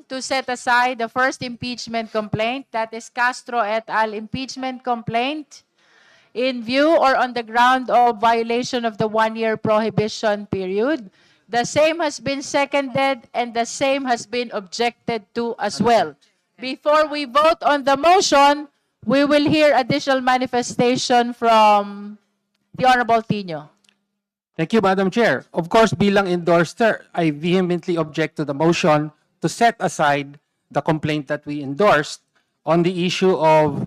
to set aside the first impeachment complaint, that is Castro et al. Impeachment complaint, in view or on the ground of violation of the one-year prohibition period. The same has been seconded and the same has been objected to as well. Before we vote on the motion, we will hear additional manifestation from the Honorable Tino. Thank you, Madam Chair. Of course, bilang endorser, I vehemently object to the motion to set aside the complaint that we endorsed on the issue of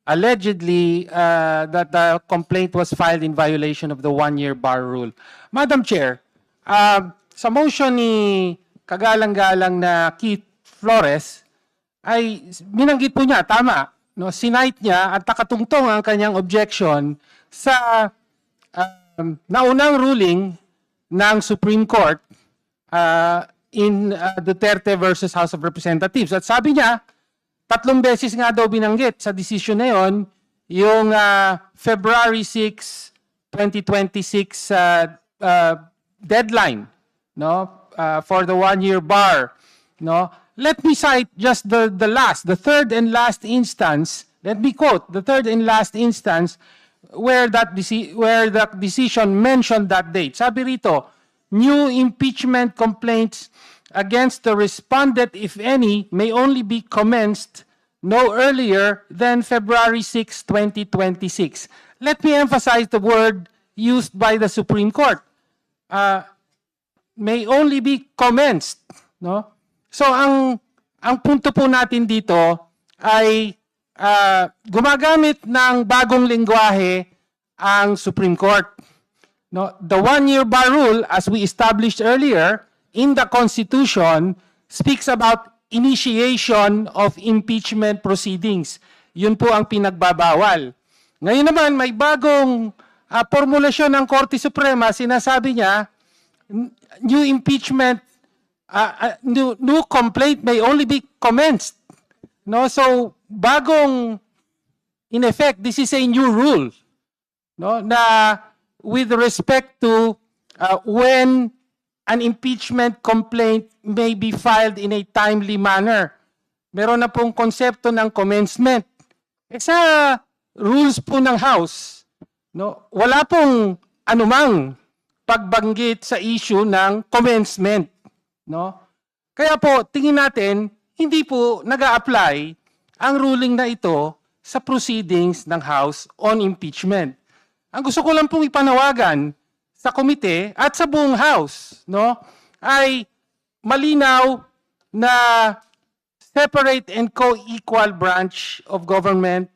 allegedly that the complaint was filed in violation of the one-year bar rule. Madam Chair, sa motion ni kagalang-galang na Keith Flores, ay binanggit po niya, tama, no? Sinite niya at nakatungtong ang kanyang objection sa naunang ruling ng Supreme Court in Duterte versus House of Representatives. At sabi niya, 3 beses nga daw binanggit sa decision na yon, yung February 6, 2026 deadline, no, for the one-year bar, no. Let me cite just the third and last instance. Let me quote the third and last instance where the decision mentioned that date. Sabi rito, new impeachment complaints against the respondent, if any, may only be commenced no earlier than February 6, 2026. Let me emphasize the word used by the Supreme Court. May only be commenced, no? So ang punto po natin dito ay gumagamit ng bagong lengguwahe ang Supreme Court. No, the one-year bar rule, as we established earlier in the Constitution, speaks about initiation of impeachment proceedings. Yun po ang pinagbabawal. Ngayon naman, may bagong formulasyon ng Korte Suprema. Sinasabi niya, new impeachment, new complaint may only be commenced. No, so bagong, in effect, this is a new rule, no, na with respect to when an impeachment complaint may be filed in a timely manner. Meron na pong konsepto ng commencement. Sa rules po ng House, no, wala pong anumang pagbanggit sa issue ng commencement, no? Kaya po, tingin natin, hindi po nag-a-apply ang ruling na ito sa proceedings ng House on impeachment. Ang gusto ko lang pong ipanawagan sa komite at sa buong House, no, ay malinaw na separate and co-equal branch of government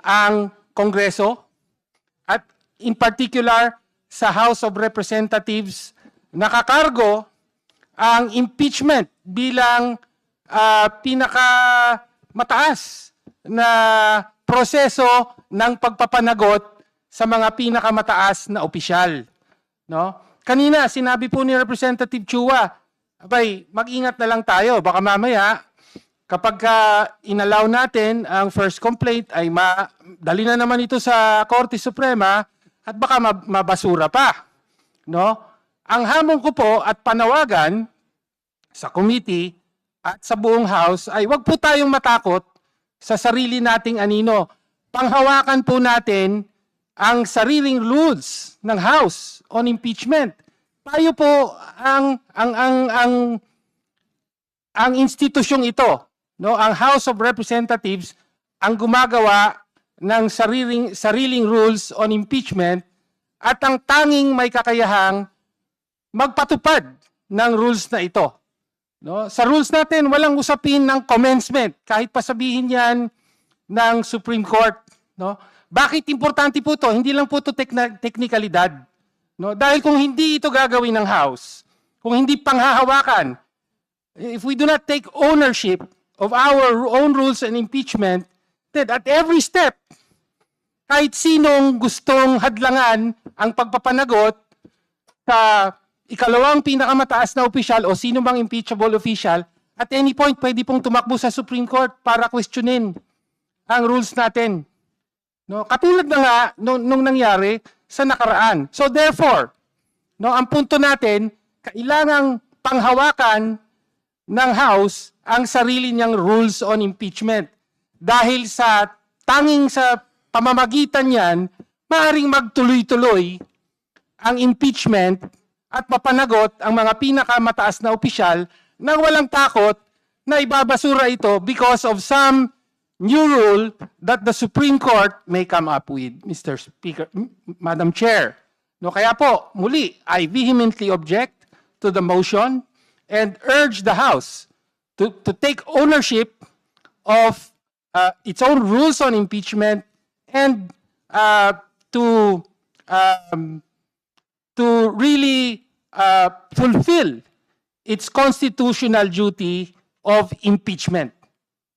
ang Kongreso at in particular sa House of Representatives nakakargo ang impeachment bilang pinakamataas na proseso ng pagpapanagot sa mga pinakamataas na opisyal, no? Kanina sinabi po ni Representative Chua, abay, mag-ingat na lang tayo, baka mamaya kapag inallow natin ang first complaint ay dali na naman ito sa Korte Suprema at baka mabasura pa, no? Ang hamon ko po at panawagan sa committee at sa buong House ay wag po tayong matakot sa sarili nating anino. Panghawakan po natin ang sariling rules ng House on impeachment. Tayo po ang institusyong ito, no, ang House of Representatives ang gumagawa ng sariling rules on impeachment at ang tanging may kakayahang magpatupad ng rules na ito. No? Sa rules natin, walang usapin ng commencement, kahit pa sabihin yan ng Supreme Court. No? Bakit importante po ito? Hindi lang po ito teknikalidad. No? Dahil kung hindi ito gagawin ng House, kung hindi panghahawakan, if we do not take ownership of our own rules and impeachment, then at every step, kahit sinong gustong hadlangan ang pagpapanagot sa ikalawang pinakamataas na opisyal o sino bang impeachable official, at any point pwede pong tumakbo sa Supreme Court para questionin ang rules natin. No, katulad na nga nung nangyari sa nakaraan. So therefore, no, ang punto natin, kailangang panghawakan ng House ang sarili niyang rules on impeachment. Dahil sa tanging sa pamamagitan niyan, maaaring magtuloy-tuloy ang impeachment at mapanagot ang mga pinakamataas na opisyal na walang takot na ibabasura ito because of some new rule that the Supreme Court may come up with, Mr. Speaker, Madam Chair. No, kaya po, muli, I vehemently object to the motion and urge the House to take ownership of its own rules on impeachment and to really fulfill its constitutional duty of impeachment.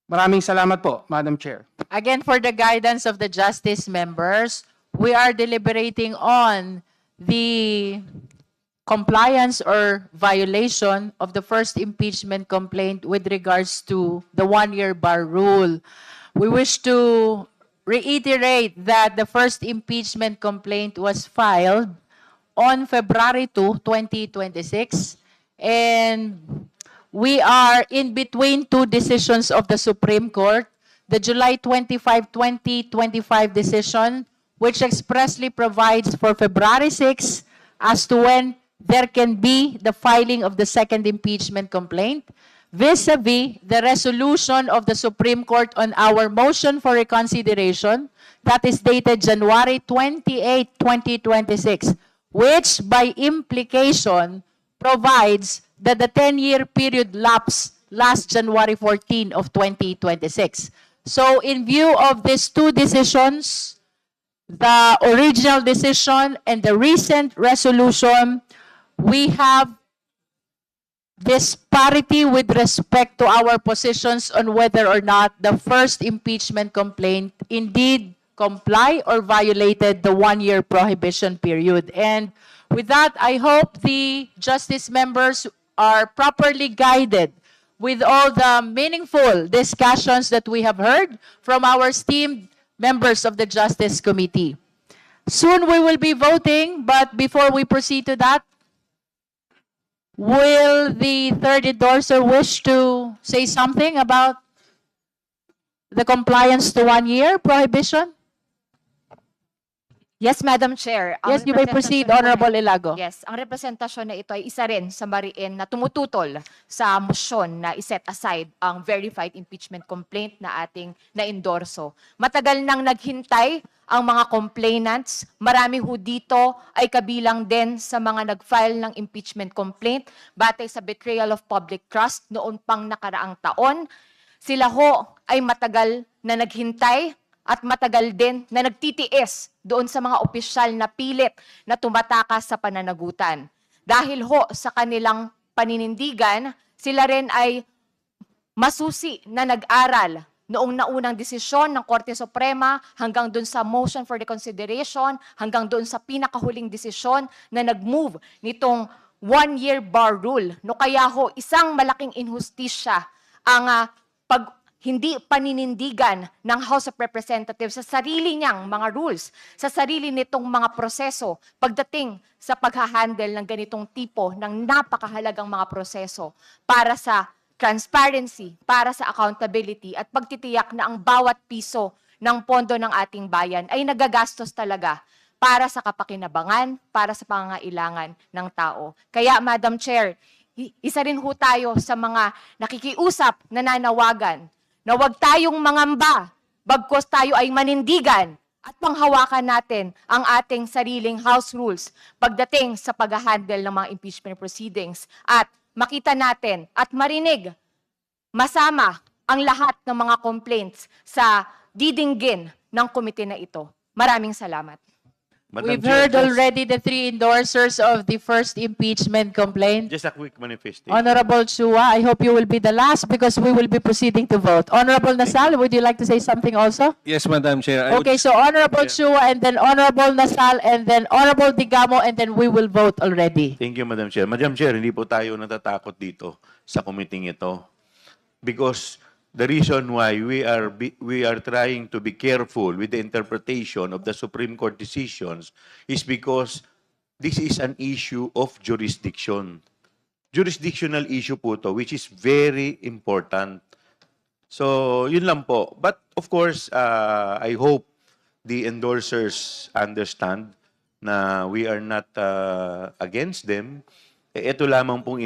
Maraming salamat po, Madam Chair. Again, for the guidance of the Justice members, we are deliberating on the compliance or violation of the first impeachment complaint with regards to the one-year bar rule. We wish to reiterate that the first impeachment complaint was filed on February 2, 2026, and we are in between two decisions of the Supreme Court, the July 25, 2025 decision, which expressly provides for February 6 as to when there can be the filing of the second impeachment complaint, vis-a-vis the resolution of the Supreme Court on our motion for reconsideration that is dated January 28, 2026, which by implication provides that the 10-year period lapsed last January 14 of 2026. So in view of these two decisions, the original decision and the recent resolution, we have disparity with respect to our positions on whether or not the first impeachment complaint indeed comply or violated the one-year prohibition period. And with that, I hope the Justice members are properly guided with all the meaningful discussions that we have heard from our esteemed members of the Justice Committee. Soon we will be voting, but before we proceed to that, will the third endorser wish to say something about the compliance to one-year prohibition? Yes, Madam Chair. Ang Yes, you may proceed, representasyon po Honorable na- Ilago. Yes, ang representasyon na ito ay isa rin sa mariin na tumututol sa motion na iset aside ang verified impeachment complaint na ating na-endorso. Matagal nang naghintay ang mga complainants. Marami ho dito ay kabilang din sa mga nag-file ng impeachment complaint batay sa betrayal of public trust noon pang nakaraang taon. Sila ho ay matagal na naghintay at matagal din na nagtitiis doon sa mga opisyal na pilit na tumatakas sa pananagutan. Dahil ho sa kanilang paninindigan, sila rin ay masusi na nag-aral noong naunang desisyon ng Korte Suprema hanggang doon sa motion for reconsideration, hanggang doon sa pinakahuling desisyon na nag-move nitong one-year bar rule. No kaya ho, isang malaking inhustisya ang hindi paninindigan ng House of Representatives sa sarili niyang mga rules, sa sarili nitong mga proseso pagdating sa paghahandle ng ganitong tipo ng napakahalagang mga proseso para sa transparency, para sa accountability at pagtitiyak na ang bawat piso ng pondo ng ating bayan ay nagagastos talaga para sa kapakinabangan, para sa pangangailangan ng tao. Kaya, Madam Chair, isa rin ho tayo sa mga nakikiusap na nanawagan na huwag tayong mangamba, bagkos tayo ay manindigan at panghawakan natin ang ating sariling House rules pagdating sa pag-handle ng mga impeachment proceedings at makita natin at marinig masama ang lahat ng mga complaints sa didinggin ng komite na ito. Maraming salamat. Madam We've Chair, heard already the three endorsers of the first impeachment complaint. just a quick manifestation. Honorable Chua, I hope you will be the last because we will be proceeding to vote. Honorable Nasal, would you like to say something also? Yes, Madam Chair. I would- Okay, so Honorable Chua and then Honorable Nasal and then Honorable Digamo and then we will vote already. Thank you, Madam Chair. Madam Chair, hindi po tayo natatakot dito sa committee ito. Because the reason why we are trying to be careful with the interpretation of the Supreme Court decisions is because this is an issue of jurisdiction. jurisdictional issue po to, which is very important. So, yun lang po. But of course, I hope the endorsers understand na we are not against them. Ito lamang pong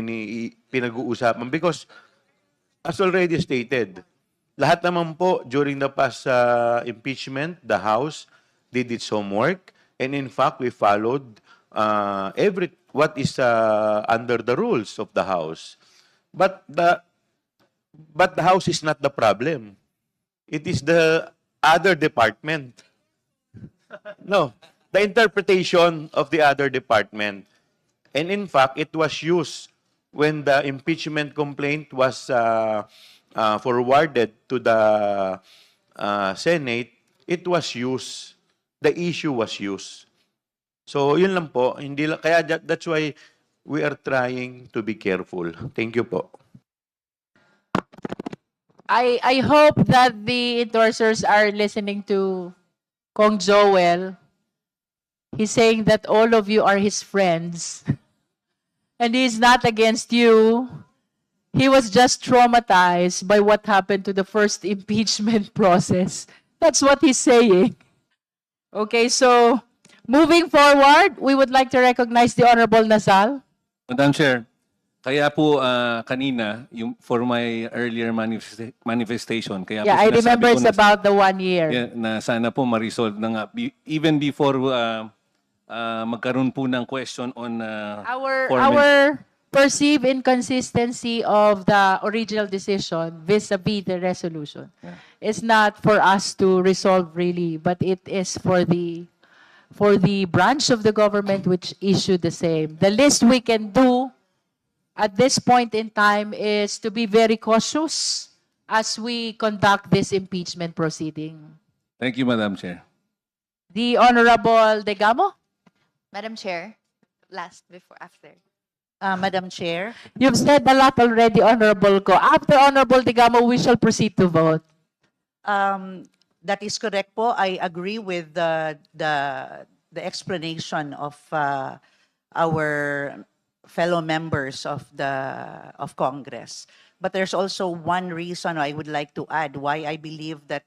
pinag-uusapan because as already stated, lahat naman po during the past impeachment, the House did its homework, and in fact, we followed what is under the rules of the House. But the House is not the problem. It is the other department. No, the interpretation of the other department. And in fact, it was used when the impeachment complaint was forwarded to the Senate. It was used. The issue was used. So, yun lang po. That's why we are trying to be careful. Thank you po. I hope that the endorsers are listening to Kong Joel. He's saying that all of you are his friends. And he's not against you. He was just traumatized by what happened to the first impeachment process. That's what he's saying. Okay, so moving forward, we would like to recognize the Honorable Nasal. Madam Chair, kaya po kanina, for my earlier manifestation, kaya Yeah, po I sinasabi remember ko it's na, about the 1 year. na sana po ma-resolve na nga, even before magkaroon po ng question on Our perceived inconsistency of the original decision vis-a-vis the resolution is not for us to resolve really, but it is for the branch of the government which issued the same. The least we can do at this point in time is to be very cautious as we conduct this impeachment proceeding. Thank you, Madam Chair. The Honorable Degamo, Madam Chair, last before after. Madam Chair, you've said a lot already, Honorable Ko. After Honorable Degamo, we shall proceed to vote. that is correct po. I agree with the explanation of our fellow members of Congress. But there's also one reason I would like to add why I believe that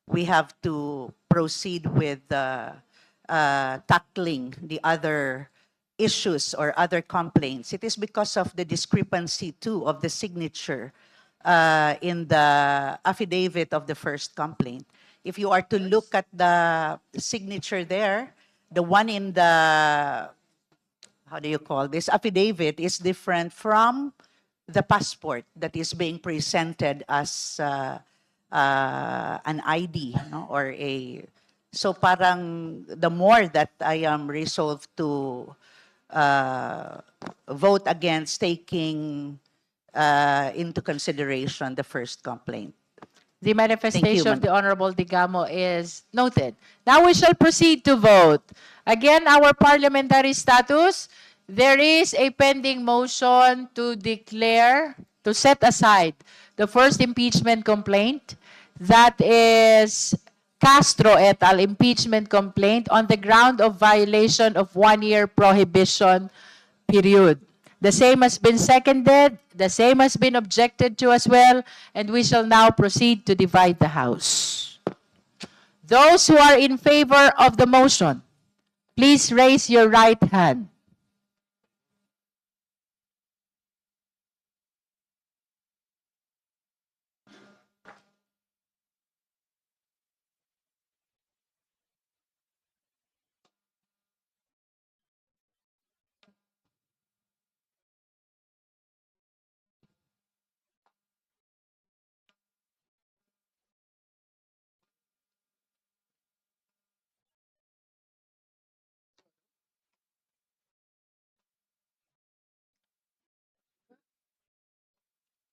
we have to proceed with tackling the other issues or other complaints. It is because of the discrepancy too of the signature in the affidavit of the first complaint. If you are to look at the signature there, the one in the, how do you call this, affidavit is different from the passport that is being presented as an ID, no? Or a, so parang the more that I am resolved to vote against taking into consideration the first complaint. The manifestation of Madam. the Honorable Digamo is noted. Now we shall proceed to vote. Again, our parliamentary status, there is a pending motion to declare, to set aside the first impeachment complaint. That is Castro et al. Impeachment complaint on the ground of violation of 1-year prohibition period. The same has been seconded, the same has been objected to as well, and we shall now proceed to divide the House. Those who are in favor of the motion, please raise your right hand.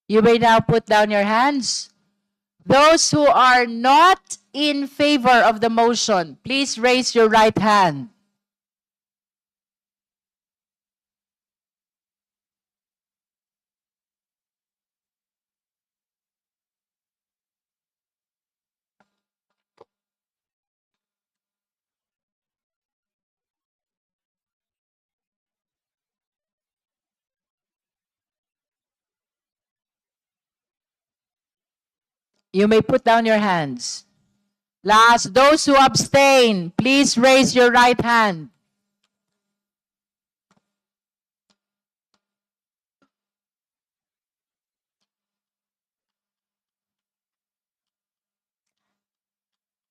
You may now put down your hands. Those who are not in favor of the motion, please raise your right hand. You may put down your hands. Last, those who abstain, please raise your right hand.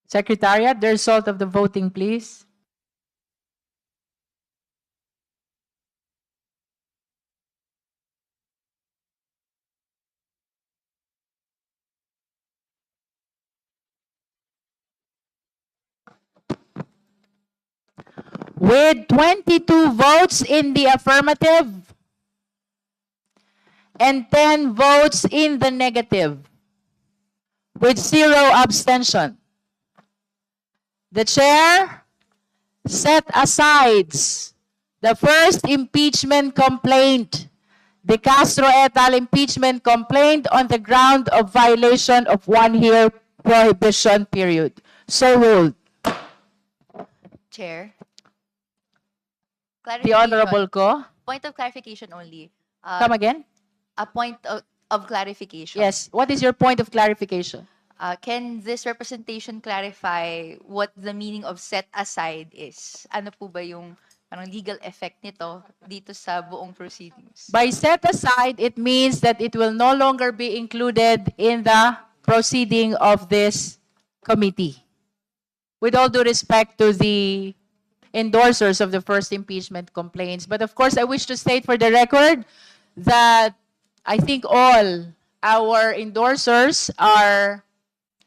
Secretariat, the result of the voting, please. With 22 votes in the affirmative and 10 votes in the negative, with 0 abstention, the chair set aside the first impeachment complaint, De Castro et al. Impeachment complaint on the ground of violation of 1-year prohibition period. So ruled. Chair. The Clarification. Honorable Ko. Point of clarification only. Come again? A point of clarification. Yes. What is your point of clarification? Can this representation clarify what the meaning of set aside is? Ano po ba yung parang legal effect nito dito sa buong proceedings? By set aside, it means that it will no longer be included in the proceeding of this committee. With all due respect to the endorsers of the first impeachment complaints. But of course, I wish to state for the record that I think all our endorsers are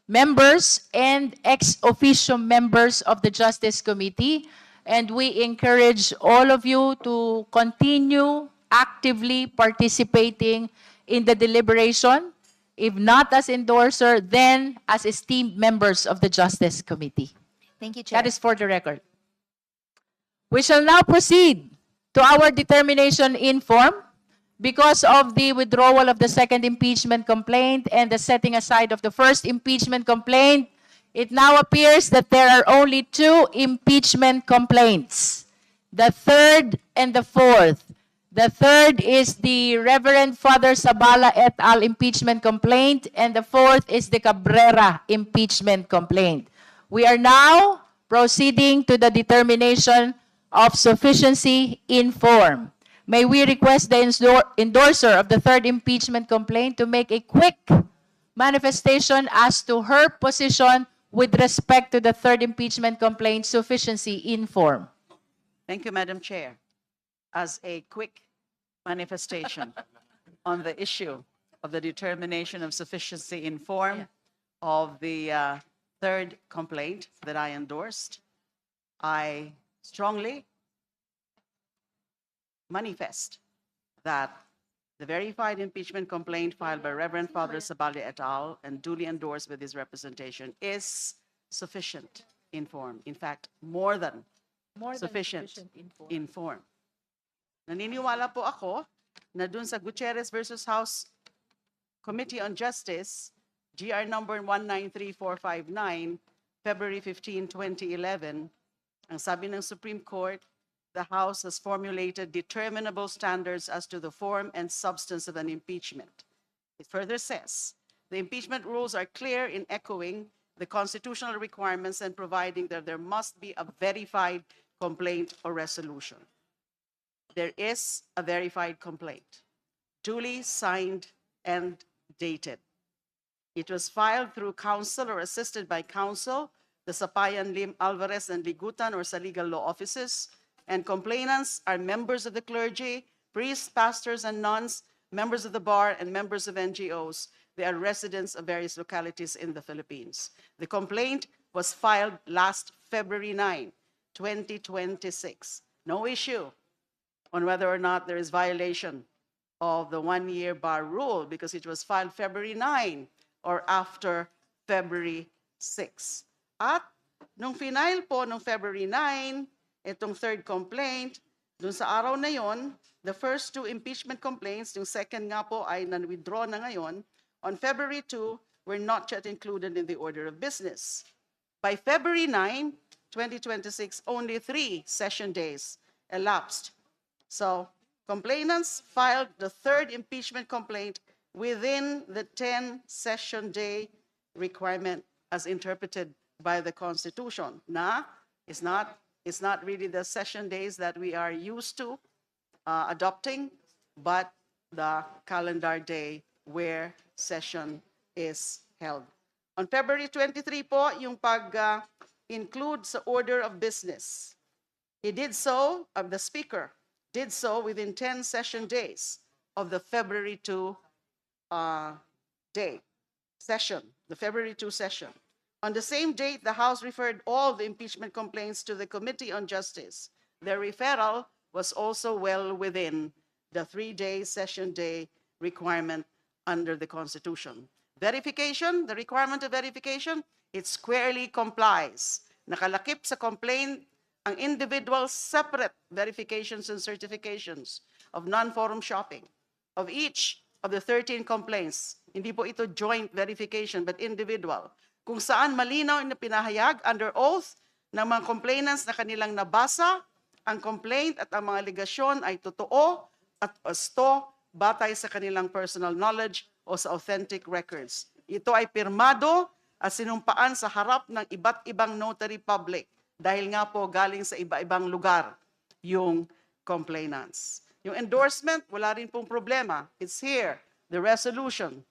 members and ex officio members of the Justice Committee. And we encourage all of you to continue actively participating in the deliberation. If not as endorser, then as esteemed members of the Justice Committee. Thank you, Chair. That is for the record. We shall now proceed to our determination in form. Because of the withdrawal of the second impeachment complaint and the setting aside of the first impeachment complaint, it now appears that there are only 2 impeachment complaints, the third and the fourth. The third is the Reverend Father Sabala et al. Impeachment complaint, and the fourth is the Cabrera impeachment complaint. We are now proceeding to the determination of sufficiency in form. May we request the endorser of the third impeachment complaint to make a quick manifestation as to her position with respect to the third impeachment complaint sufficiency in form. Thank you, Madam Chair. As a quick manifestation on the issue of the determination of sufficiency in form of the third complaint that I endorsed, I strongly manifest that the verified impeachment complaint filed by Reverend Father Sabali et al. And duly endorsed with his representation is sufficient in form. In fact, more than sufficient in form. Naniniwala po ako na dun sa Gutierrez versus House Committee on Justice, GR number 193459, February 15, 2011, ang sabi ng Supreme Court, the House has formulated determinable standards as to the form and substance of an impeachment. It further says, the impeachment rules are clear in echoing the constitutional requirements and providing that there must be a verified complaint or resolution. There is a verified complaint, duly signed and dated. It was filed through counsel or assisted by counsel, the Sapayan, Lim, Alvarez, and Ligutan, or sa legal law offices, and complainants are members of the clergy, priests, pastors, and nuns, members of the bar, and members of NGOs. They are residents of various localities in the Philippines. The complaint was filed last February 9, 2026. No issue on whether or not there is violation of the one-year bar rule because it was filed February 9 or after February 6. At nung final po nung February 9, itong third complaint, dun sa araw na yon, the first 2 impeachment complaints, yung second nga po ay nan-withdraw na ngayon, on February 2, were not yet included in the order of business. By February 9, 2026, only 3 session days elapsed. So, complainants filed the third impeachment complaint within the 10 session day requirement as interpreted by the Constitution. Na, it's not really the session days that we are used to adopting, but the calendar day where session is held. On February 23 po, yung pag-include sa order of business. He did so, the Speaker did so within 10 session days of the February 2 session, the February 2 session. On the same date, the House referred all the impeachment complaints to the Committee on Justice. Their referral was also well within the 3-day session day requirement under the Constitution. Verification, the requirement of verification, it squarely complies. Nakalakip sa complaint ang individual separate verifications and certifications of non-forum shopping of each of the 13 complaints. Hindi po ito joint verification but individual. Kung saan malinaw na pinahayag under oath ng mga complainants na kanilang nabasa, ang complaint at ang mga aligasyon ay totoo at wasto batay sa kanilang personal knowledge o sa authentic records. Ito ay pirmado at sinumpaan sa harap ng iba't ibang notary public dahil nga po galing sa iba-ibang lugar yung complainants. Yung endorsement, wala rin pong problema. It's here, the resolution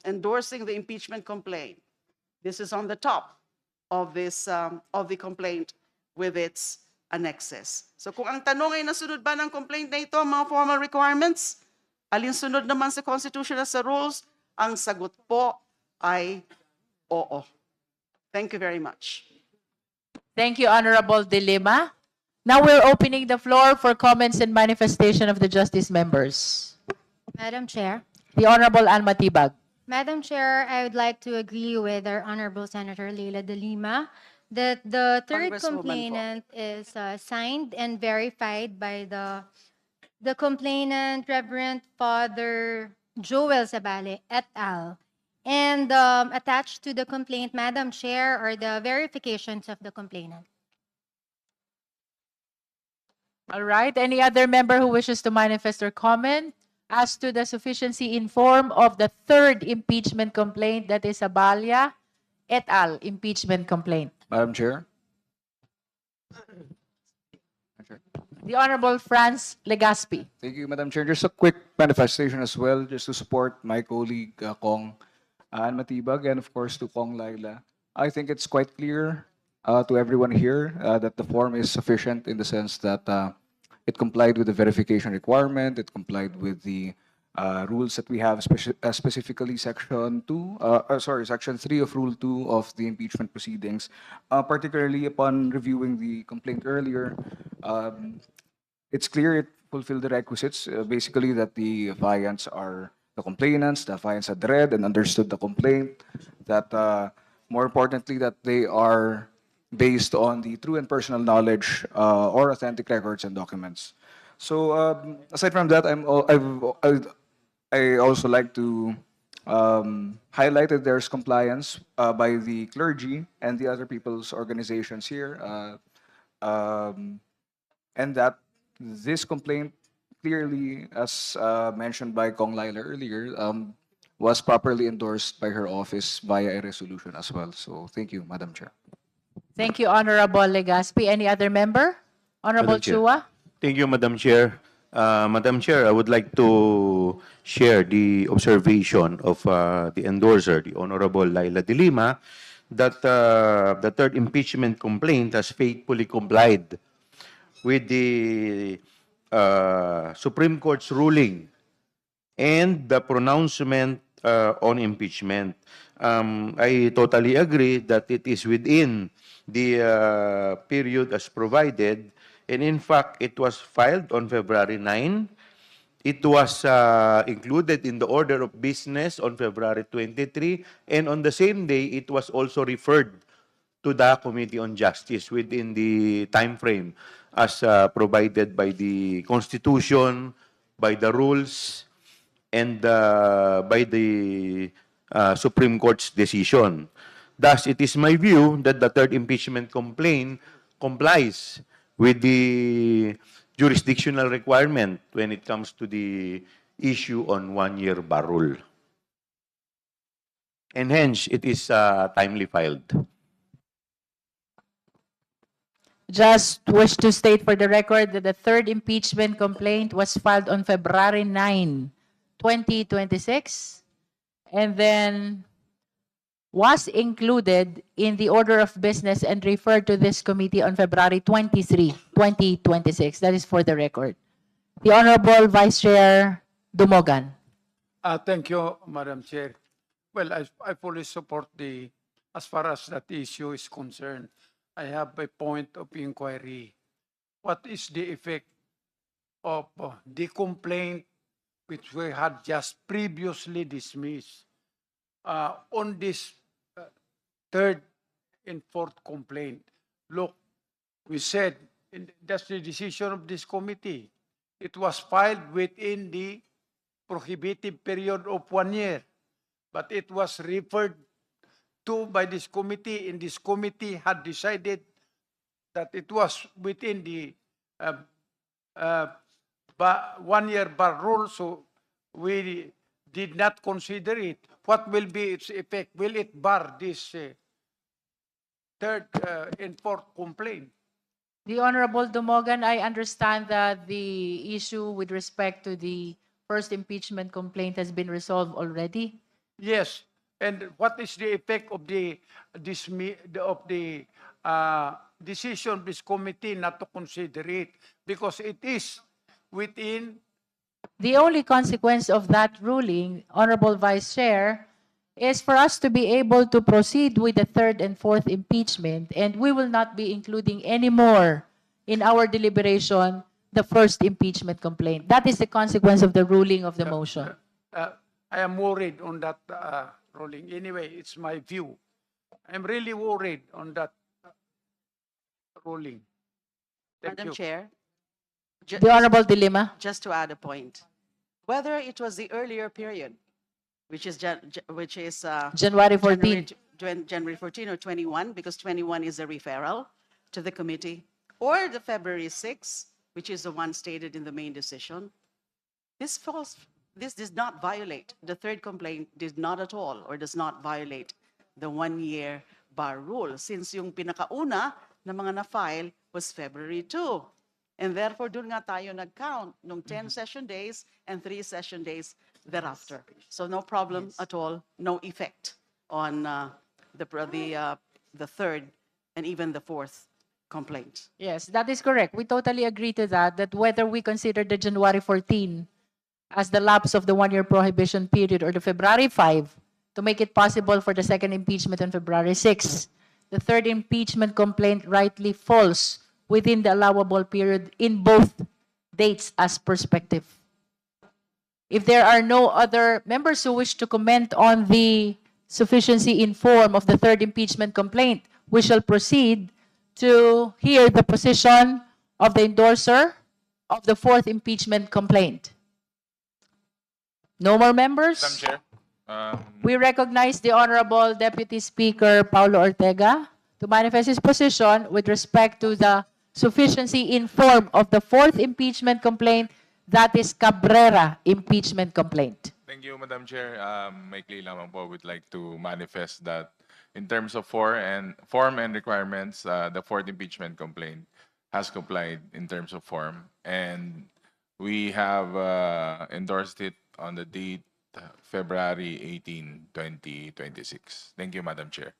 endorsing the impeachment complaint. This is on the top of this of the complaint with its annexes. So kung ang tanong ay nasunod ba ng complaint na ito, mga formal requirements, alinsunod naman sa Constitution at sa rules, ang sagot po ay oo. Thank you very much. Thank you, Honorable De Lima. Now we're opening the floor for comments and manifestation of the Justice members. Madam Chair. The Honorable Ann Matibag. Madam Chair, I would like to agree with our Honorable Senator Leila De Lima that the third Congresswoman po. complainant is signed and verified by the complainant, Reverend Father Joel Sabale et al. And attached to the complaint, Madam Chair, are the verifications of the complainant. All right. Any other member who wishes to manifest or comment as to the sufficiency in form of the third impeachment complaint, that is Abalia et al. Impeachment complaint? Madam Chair. The Honorable Franz Legaspi. Thank you, Madam Chair. Just a quick manifestation as well, just to support my colleague Kong Ann Matibag and of course to Kong Laila. I think it's quite clear to everyone here that the form is sufficient in the sense that it complied with the verification requirement, it complied with the rules that we have, specifically Section 3 of Rule 2 of the impeachment proceedings. Particularly upon reviewing the complaint earlier, it's clear it fulfilled the requisites, basically that the affiants are the complainants, the affiants had read and understood the complaint, that more importantly, that they are based on the true and personal knowledge or authentic records and documents. So aside from that, I also like to highlight that there's compliance by the clergy and the other people's organizations here, and that this complaint clearly, as mentioned by Kong Laila earlier, was properly endorsed by her office via a resolution as well. So thank you, Madam Chair. Thank you, Honorable Legaspi. Any other member? Honorable Madam Chair. Chua. Thank you, Madam Chair. Madam Chair, I would like to share the observation of the endorser, the Honorable Laila De Lima, that the third impeachment complaint has faithfully complied with the Supreme Court's ruling and the pronouncement on impeachment. I totally agree that it is within the period as provided. And in fact, it was filed on February 9. It was included in the order of business on February 23. And on the same day, it was also referred to the Committee on Justice within the time frame as provided by the Constitution, by the rules, and by the Supreme Court's decision. Thus, it is my view that the third impeachment complaint complies with the jurisdictional requirement when it comes to the issue on one-year bar rule. and hence it is timely filed. Just wish to state for the record that the third impeachment complaint was filed on February 9, 2026, and then was included in the order of business and referred to this committee on February 23, 2026. That is for the record. The Honorable Vice Chair Dumogan. Thank you, Madam Chair. Well, I fully support as far as that issue is concerned. I have a point of inquiry. What is the effect of the complaint which we had just previously dismissed on this third and fourth complaint? Look, we said, that's the decision of this committee. It was filed within the prohibitive period of 1 year, but it was referred to by this committee, and this committee had decided that it was within the 1 year bar rule, so we did not consider it. What will be its effect? Will it bar this third and fourth complaint? The Honorable Dumogan, I understand that the issue with respect to the first impeachment complaint has been resolved already. Yes. And what is the effect of the decision of this committee not to consider it? Because it is within. The only consequence of that ruling, Honorable Vice Chair, is for us to be able to proceed with the third and fourth impeachment, and we will not be including anymore in our deliberation the first impeachment complaint. That is the consequence of the ruling of the motion. I am worried on that ruling. Anyway, it's my view. I'm really worried on that ruling. Thank Madam you. Chair, The Honorable Dilima. just to add a point, whether it was the earlier period, which is January 14. January 14 or 21, because 21 is a referral to the committee, or the February 6, which is the one stated in the main decision, this does not violate, the third complaint did not at all, or does not violate the 1 year bar rule, since yung pinakauna na mga na-file was February 2. And therefore, doon nga tayo nag-count nung 10 session days and 3 session days thereafter. So no problem at all, no effect on the third and even the fourth complaint. Yes, that is correct. We totally agree to that whether we consider the January 14 as the lapse of the 1 year prohibition period or the February 5 to make it possible for the second impeachment on February 6, the third impeachment complaint rightly falls within the allowable period in both dates as perspective. If there are no other members who wish to comment on the sufficiency in form of the third impeachment complaint, we shall proceed to hear the position of the endorser of the fourth impeachment complaint. No more members? Madam Chair. We recognize the Honorable Deputy Speaker Paulo Ortega to manifest his position with respect to the sufficiency in form of the fourth impeachment complaint, that is Cabrera impeachment complaint. Thank you, Madam Chair. Maikli lamang po, would like to manifest that in terms of form and requirements, the fourth impeachment complaint has complied in terms of form, and we have endorsed it on the date February 18, 2026. Thank you, Madam Chair.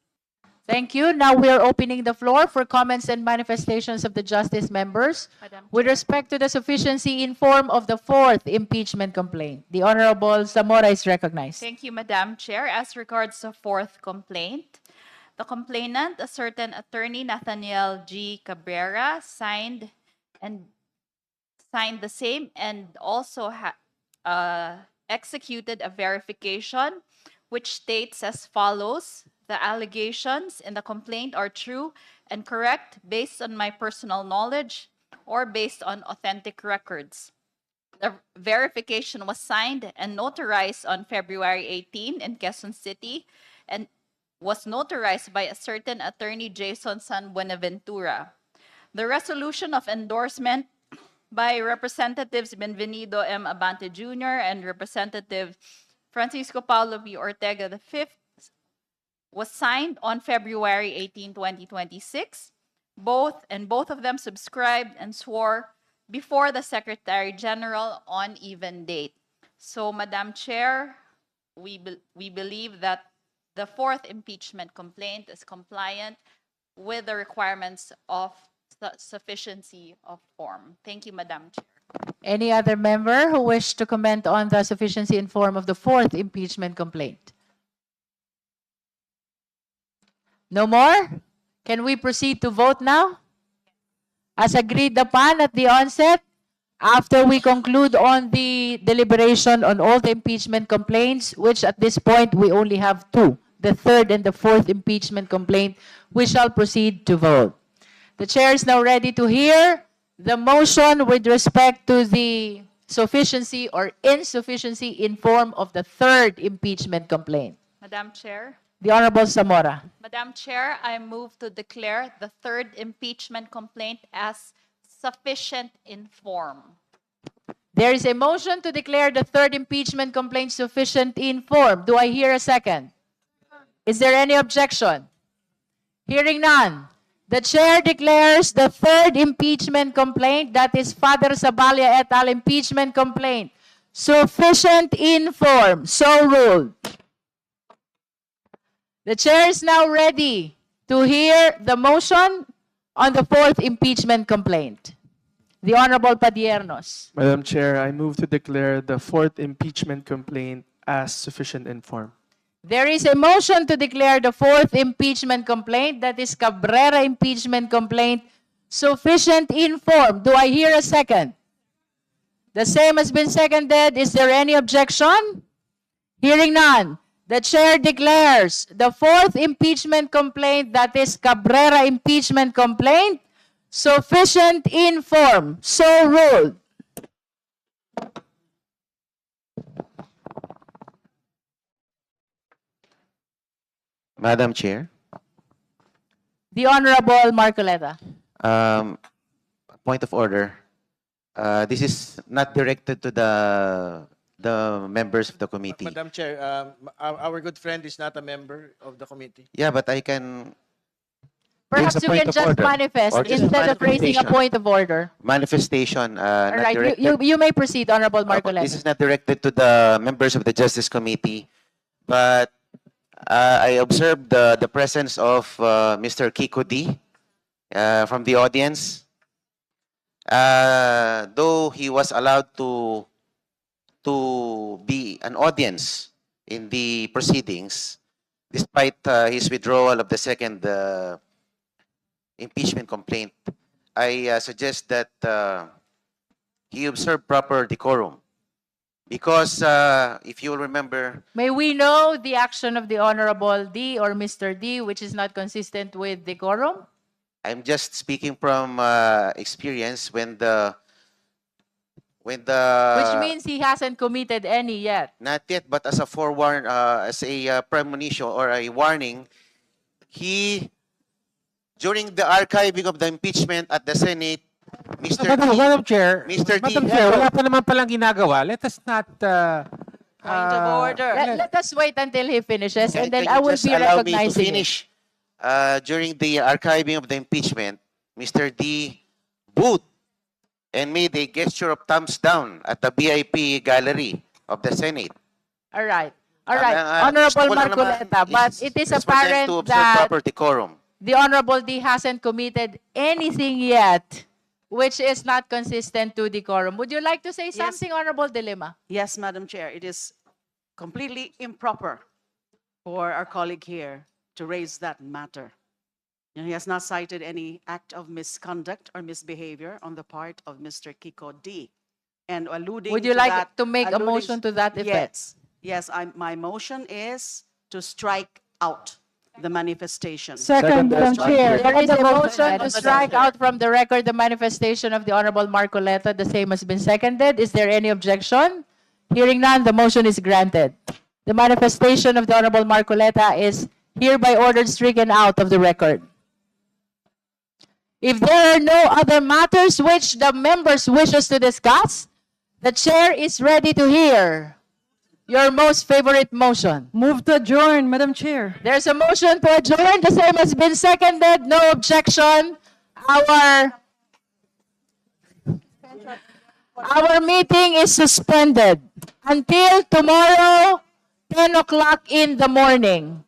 Thank you. Now we are opening the floor for comments and manifestations of the Justice members with respect to the sufficiency in form of the fourth impeachment complaint. The Honorable Zamora is recognized. Thank you, Madam Chair. As regards the fourth complaint, the complainant, a certain attorney Nathaniel G. Cabrera, signed the same and also executed a verification which states as follows: the allegations in the complaint are true and correct based on my personal knowledge or based on authentic records. The verification was signed and notarized on February 18 in Quezon City and was notarized by a certain attorney Jason San Buenaventura. The resolution of endorsement by Representatives Benvenido M. Abante Jr. and Representative Francisco Paulo V. Ortega V was signed on February 18, 2026. Both of them subscribed and swore before the Secretary General on even date. So, Madam Chair, we believe that the fourth impeachment complaint is compliant with the requirements of sufficiency of form. Thank you, Madam Chair. Any other member who wish to comment on the sufficiency in form of the fourth impeachment complaint? No more? Can we proceed to vote now? As agreed upon at the onset, after we conclude on the deliberation on all the impeachment complaints, which at this point we only have two, the third and the fourth impeachment complaint, we shall proceed to vote. The chair is now ready to hear the motion with respect to the sufficiency or insufficiency in form of the third impeachment complaint. Madam Chair. The Honorable Zamora. Madam Chair, I move to declare the third impeachment complaint as sufficient in form. There is a motion to declare the third impeachment complaint sufficient in form. Do I hear a second? Is there any objection? Hearing none. The chair declares the third impeachment complaint, that is Father Zabalia et al. Impeachment complaint, sufficient in form. So ruled. The chair is now ready to hear the motion on the fourth impeachment complaint. The Honorable Padiernos. Madam Chair, I move to declare the fourth impeachment complaint as sufficient in form. There is a motion to declare the fourth impeachment complaint, that is Cabrera impeachment complaint, sufficient in form. Do I hear a second? The same has been seconded. Is there any objection? Hearing none. The chair declares the fourth impeachment complaint, that is Cabrera impeachment complaint, sufficient in form. So ruled. Madam Chair, The Honorable Marcoleta. point of order. This is not directed to the members of the committee. Madam Chair, our good friend is not a member of the committee. Yeah, but I can Perhaps raise a you point can of just order. manifest Or just instead of raising a manifestation. point of order. Manifestation. All Not right, directed. you may proceed, Honorable Marcoleta. This is not directed to the members of the Justice Committee, but I observed the presence of Mr. Kiko D from the audience. Though he was allowed to be an audience in the proceedings, despite his withdrawal of the second impeachment complaint, I suggest that he observe proper decorum. Because if you will remember, May we know the action of the Honorable D or Mr. D, which is not consistent with decorum? I'm just speaking from experience when the Which means he hasn't committed any yet. not yet, but as a forewarn, as a premonition or a warning, he during the archiving of the impeachment at the Senate, Mr. Madam Chair, Mr. D. Madam Chair, wala pa naman palang ginagawa. Let us not... Point of order. Let us wait until he finishes, and then Can I you will just be allow me to recognizing it. finish? During the archiving of the impeachment, Mr. D. booed and made a gesture of thumbs down at the VIP gallery of the Senate. All right. All right. Honorable gusto ko lang naman Marcoleta, but it is just for them apparent to observe that proper decorum. the Honorable D hasn't committed anything yet which is not consistent to decorum. Would you like to say something, Honorable De Lima? Yes, Madam Chair, it is completely improper for our colleague here to raise that matter. And he has not cited any act of misconduct or misbehavior on the part of Mr. Kiko D. And alluding Would you to like that, to make a alluding- motion to that effect? Yes, my motion is to strike out the manifestation. Second, Madam Chair. There is a motion to strike out from the record the manifestation of the Honorable Marcoleta. The same has been seconded. Is there any objection? Hearing none, the motion is granted. The manifestation of the Honorable Marcoleta is hereby ordered stricken out of the record. If there are no other matters which the members wishes to discuss, the chair is ready to hear Your most favorite motion. Move to adjourn, Madam Chair. There's a motion to adjourn. The same has been seconded. No objection. Our meeting is suspended until tomorrow, 10 o'clock in the morning.